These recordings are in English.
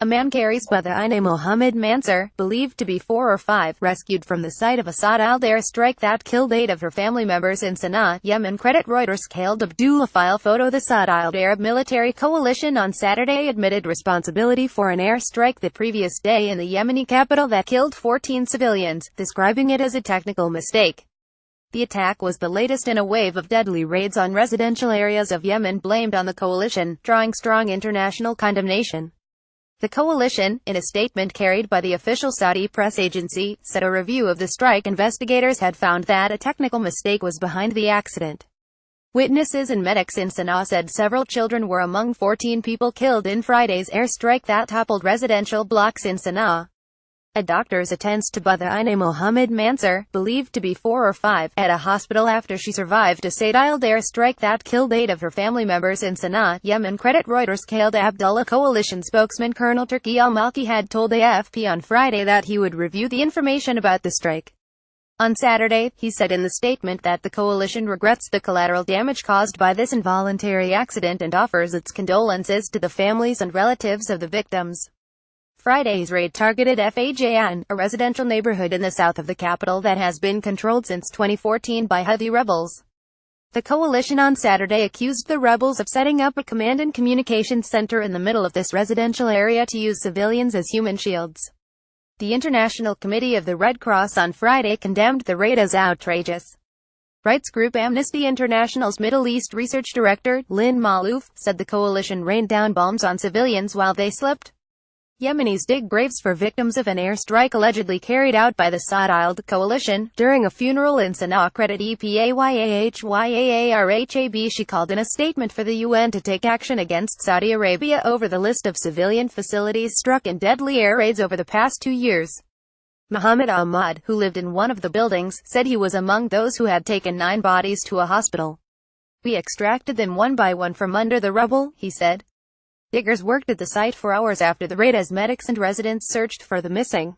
A man carries by the name Mohammed Mansour, believed to be 4 or 5, rescued from the site of a Saad airstrike that killed 8 of her family members in Sana'a, Yemen. Credit Reuters hailed Abdullah file photo. The Saad Arab military coalition on Saturday admitted responsibility for an airstrike the previous day in the Yemeni capital that killed 14 civilians, describing it as a technical mistake. The attack was the latest in a wave of deadly raids on residential areas of Yemen blamed on the coalition, drawing strong international condemnation. The coalition, in a statement carried by the official Saudi press agency, said a review of the strike investigators had found that a technical mistake was behind the accident. Witnesses and medics in Sana'a said several children were among 14 people killed in Friday's airstrike that toppled residential blocks in Sana'a. A doctor's attends to Badr Mohammed Mansour, believed to be 4 or 5, at a hospital after she survived a Saad airstrike that killed 8 of her family members in Sana'a, Yemen. Credit Reuters hailed Abdullah coalition spokesman Colonel Turki al-Malki had told AFP on Friday that he would review the information about the strike. On Saturday, he said in the statement that the coalition regrets the collateral damage caused by this involuntary accident and offers its condolences to the families and relatives of the victims. Friday's raid targeted Fajan, a residential neighborhood in the south of the capital that has been controlled since 2014 by Houthi rebels. The coalition on Saturday accused the rebels of setting up a command and communications center in the middle of this residential area to use civilians as human shields. The International Committee of the Red Cross on Friday condemned the raid as outrageous. Rights group Amnesty International's Middle East research director, Lynn Malouf, said the coalition rained down bombs on civilians while they slept. Yemenis dig graves for victims of an airstrike allegedly carried out by the Saad coalition during a funeral in Sana'a. Credit EPAYAHYAARHAB. She called in a statement for the UN to take action against Saudi Arabia over the list of civilian facilities struck in deadly air raids over the past 2 years. Muhammad Ahmad, who lived in one of the buildings, said he was among those who had taken 9 bodies to a hospital. "We extracted them one by one from under the rubble," he said. Diggers worked at the site for hours after the raid as medics and residents searched for the missing.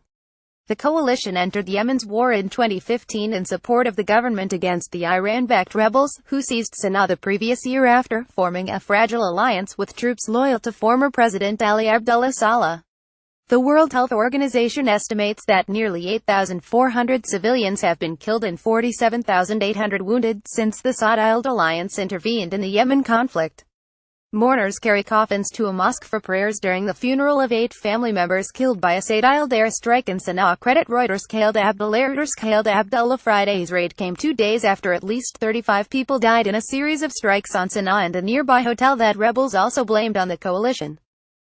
The coalition entered Yemen's war in 2015 in support of the government against the Iran-backed rebels, who seized Sana'a the previous year after forming a fragile alliance with troops loyal to former President Ali Abdullah Saleh. The World Health Organization estimates that nearly 8,400 civilians have been killed and 47,800 wounded since the Saad alliance intervened in the Yemen conflict. Mourners carry coffins to a mosque for prayers during the funeral of 8 family members killed by a Saad airstrike in Sana'a. Credit Reuters hailed Abdullah. Friday's raid came 2 days after at least 35 people died in a series of strikes on Sana'a and a nearby hotel that rebels also blamed on the coalition.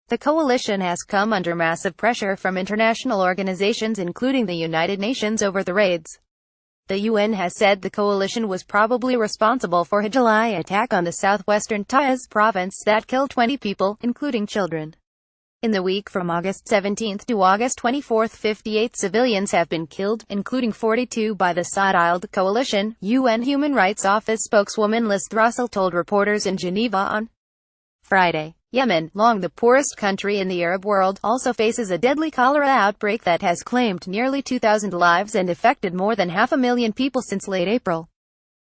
The coalition has come under massive pressure from international organizations including the United Nations over the raids. The UN has said the coalition was probably responsible for a July attack on the southwestern Taiz province that killed 20 people, including children. In the week from August 17 to August 24, 58 civilians have been killed, including 42 by the Saad coalition, UN Human Rights Office spokeswoman Liz Throssell told reporters in Geneva on Friday. Yemen, long the poorest country in the Arab world, also faces a deadly cholera outbreak that has claimed nearly 2,000 lives and affected more than 500,000 people since late April.